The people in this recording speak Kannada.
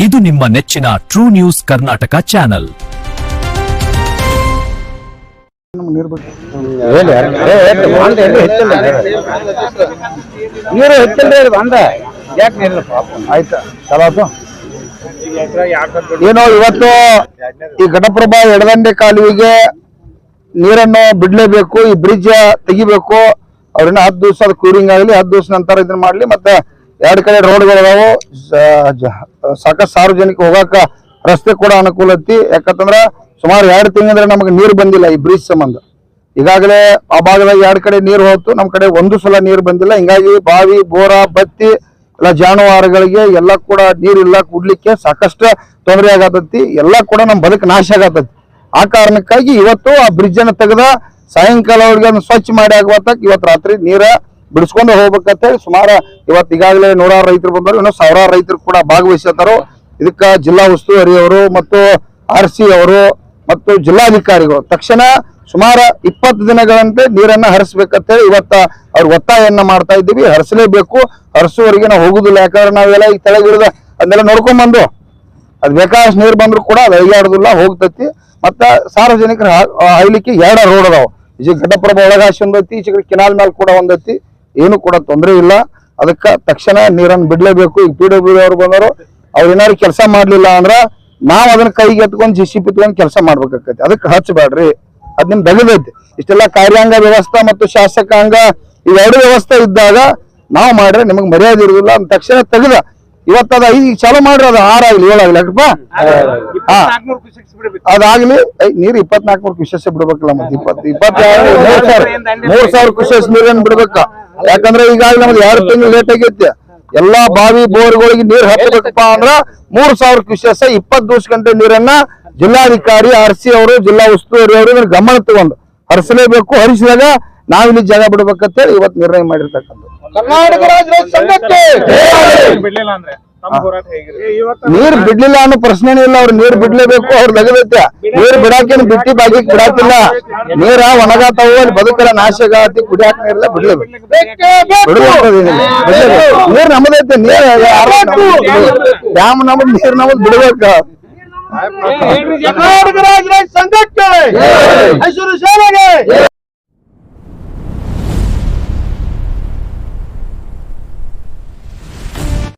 ಇದು ನಿಮ್ಮ ನೆಚ್ಚಿನ ಟ್ರೂ ನ್ಯೂಸ್ ಕರ್ನಾಟಕ ಚಾನೆಲ್. ನೀರು ಹೆಚ್ಚಿಲ್ಲ ಬಂದ ಯಾಕೆ ನೀರಿಲ್ಲಪ್ಪ ಆಯ್ತಾ ಚಲೋ ಏನೋ ಇವತ್ತು ಈ ಘಟಪ್ರಭಾ ಎಡದಂಡೆ ಕಾಲುವೆಗೆ ನೀರನ್ನು ಬಿಡ್ಲೇಬೇಕು, ಈ ಬ್ರಿಡ್ಜ್ ತೆಗಿಬೇಕು. ಅವ್ರನ್ನ 10 ದಿವಸ ಕ್ಯೂರಿಂಗ್ ಆಗಲಿ, 10 ದಿವಸ ನಂತರ ಇದನ್ನ ಮಾಡ್ಲಿ. ಮತ್ತೆ 2 ಕಡೆ ರೋಡ್ಗಳಿದಾವು, ಸಾಕಷ್ಟು ಸಾರ್ವಜನಿಕ ಹೋಗಾಕ ರಸ್ತೆ ಕೂಡ ಅನುಕೂಲ ಐತಿ. ಯಾಕಂತಂದ್ರ ಸುಮಾರು 2 ತಿಂಗಳ ನಮಗೆ ನೀರು ಬಂದಿಲ್ಲ ಈ ಬ್ರಿಡ್ಜ್ ಸಂಬಂಧ. ಈಗಾಗಲೇ ಆ ಭಾಗದಾಗ 2 ಕಡೆ ನೀರು ಹೋಯ್ತು, ನಮ್ ಕಡೆ ಒಂದು ಸಲ ನೀರು ಬಂದಿಲ್ಲ. ಹಿಂಗಾಗಿ ಬಾವಿ, ಬೋರ, ಬತ್ತಿ ಎಲ್ಲ ಜಾನುವಾರುಗಳಿಗೆ ಎಲ್ಲ ಕೂಡ ನೀರಿಲ್ಲ, ಕುಡ್ಲಿಕ್ಕೆ ಸಾಕಷ್ಟು ತೊಂದರೆ ಆಗತೈತಿ. ಎಲ್ಲ ಕೂಡ ನಮ್ ಬದುಕು ನಾಶ ಆಗತೈತಿ. ಆ ಕಾರಣಕ್ಕಾಗಿ ಇವತ್ತು ಆ ಬ್ರಿಡ್ಜ್ ಅನ್ನ ತೆಗೆದ ಸಾಯಂಕಾಲವರೆಗೆ ಅದನ್ನ ಸ್ವಚ್ಛ ಮಾಡಿ ಆಗುವತ್ತ ಇವತ್ತು ರಾತ್ರಿ ನೀರ ಬಿಡಿಸ್ಕೊಂಡು ಹೋಗ್ಬೇಕಂತ ಹೇಳಿ ಸುಮಾರು ಇವತ್ತು ಈಗಾಗಲೇ 100 ರೈತರು ಬಂದರು, ಇನ್ನೂ 1000 ರೈತರು ಕೂಡ ಭಾಗವಹಿಸಿರ್ತಾರೋ. ಇದಕ್ಕ ಜಿಲ್ಲಾ ಉಸ್ತುವಾರಿ ಅವರು ಮತ್ತು RC ಅವರು ಮತ್ತು ಜಿಲ್ಲಾಧಿಕಾರಿಗಳು ತಕ್ಷಣ ಸುಮಾರು 20 ದಿನಗಳಂತೆ ನೀರನ್ನ ಹರಿಸ್ಬೇಕಂತ ಹೇಳಿ ಇವತ್ತ ಅವ್ರ ಒತ್ತಾಯನ್ನ ಮಾಡ್ತಾ ಇದ್ದೀವಿ. ಹರಿಸಲೇಬೇಕು, ಹರಿಸುವವರೆಗೆ ನಾವು ಹೋಗುದಿಲ್ಲ. ಯಾಕಂದ್ರೆ ನಾವೆಲ್ಲ ಈ ತೆಳಗಿಳಿದ ಅದನ್ನೆಲ್ಲ ನೋಡ್ಕೊಂಡ್ ಬಂದು ಅದ್ ಬೇಕಾದಷ್ಟು ನೀರು ಬಂದ್ರು ಕೂಡ ಅದು ಅಯ್ಯಾಡುದಿಲ್ಲ, ಹೋಗ್ತೈತಿ. ಮತ್ತ ಸಾರ್ವಜನಿಕರ ಹೈಲಿಕ್ಕೆ 2 ರೋಡ್ ಅದಾವ. ಈಚೆ ಘಟಪ್ರಭಾ ಒಳಗಾಶಿ ಒಂದೈತಿ, ಈಚೆ ಕೆನಾಲ್ ಮೇಲೆ ಕೂಡ ಒಂದೈತಿ. ಏನು ಕೂಡ ತೊಂದರೆ ಇಲ್ಲ. ಅದಕ್ಕ ತಕ್ಷಣ ನೀರನ್ನು ಬಿಡ್ಲೇಬೇಕು. ಈಗ PWD ಅವ್ರು ಬಂದರು, ಅವ್ರು ಏನಾದ್ರು ಕೆಲಸ ಮಾಡ್ಲಿಲ್ಲ ಅಂದ್ರ ನಾವ್ ಅದನ್ನ ಕೈಗೆ ಎತ್ಕೊಂಡ್ JCB ತಗೊಂಡ್ ಕೆಲಸ ಮಾಡ್ಬೇಕಾಕೈತಿ. ಅದಕ್ಕೆ ಹಚ್ಚಬೇಡ್ರಿ, ಅದ್ ನಿಮ್ ದಗದೈತಿ. ಇಷ್ಟೆಲ್ಲ ಕಾರ್ಯಾಂಗ ವ್ಯವಸ್ಥೆ ಮತ್ತು ಶಾಸಕಾಂಗ ಇವೆರಡು ವ್ಯವಸ್ಥೆ ಇದ್ದಾಗ ನಾವು ಮಾಡ್ರೆ ನಿಮಗ್ ಮರ್ಯಾದೆ ಇರುದಿಲ್ಲ. ಅದ್ ತಕ್ಷಣ ತೆಗೆದ ಇವತ್ತದ ಈಗ ಚಾಲೂ ಮಾಡ್ರಿ, ಅದು 6 ಆಗ್ಲಿ 7 ಆಗ್ಲಿ ಯಾಕಪ್ಪ ಅದಾಗ್ಲಿ. ನೀರು 24 ಕ್ಯೂಸೆಸ್ ಬಿಡ್ಬೇಕಲ್ಲ, ಮತ್ತೆ 3,000 ಕ್ಯೂಸೆಸ್ ನೀರನ್ನು ಬಿಡ್ಬೇಕ. ಯಾಕಂದ್ರೆ ಈಗಾಗಲೇ ನಮ್ದು 2 ತಿಂಗಳು ಲೇಟ್ ಆಗೈತಿ. ಎಲ್ಲಾ ಬಾವಿ ಬೋರ್ಗಳಿಗೆ ನೀರ್ ಹತ್ತಬೇಕಪ್ಪ ಅಂದ್ರ 3,000 ಕ್ಯೂಸೆಸ್ 24 ಗಂಟೆ ನೀರನ್ನ ಜಿಲ್ಲಾಧಿಕಾರಿ RC ಅವರು, ಜಿಲ್ಲಾ ಉಸ್ತುವಾರಿ ಅವರು ಗಮನ ತಗೊಂಡು ಹರಿಸಲೇಬೇಕು. ಹರಿಸಿದಾಗ ನಾವಿಲ್ಲಿ ಜಾಗ ಬಿಡ್ಬೇಕಂತ ಹೇಳಿ ಇವತ್ತು ನಿರ್ಣಯ ಮಾಡಿರ್ತಕ್ಕಂಥ ಕರ್ನಾಟಕ ರಾಜ್ಯ ರೈತ ಸಂಘಕ್ಕೆ ನೀರ್ ಬಿಡ್ಲಿಲ್ಲ ಅನ್ನೋ ಪ್ರಶ್ನೆನೇ ಇಲ್ಲ. ಅವ್ರು ನೀರ್ ಬಿಡ್ಲೇಬೇಕು, ಅವ್ರು ತೆಗೆದೈತೆ. ನೀರ್ ಬಿಡಾಕೇನು ಬಿಟ್ಟಿ ಬಾಗಿಕ್ ಬಿಡಾಕಿಲ್ಲ. ನೀರ ಒಣಗಾತಾವು, ಅಲ್ಲಿ ಬದುಕರ ನಾಶಗಾತಿ, ಕುಡಿಯಾಕ ನೀರಿಲ್ಲ, ಬಿಡ್ಲೇಬೇಕು. ನೀರ್ ನಮ್ಮದೈತೆ, ನೀರ್ ಡ್ಯಾಮ್ ನಮ್ಮದ್, ನೀರ್ ನಮ್ಮದ್ ಬಿಡ್ಬೇಕ. ಕರ್ನಾಟಕ ರಾಜ್ಯ ರೈತ ಸಂಘಕ್ಕೆ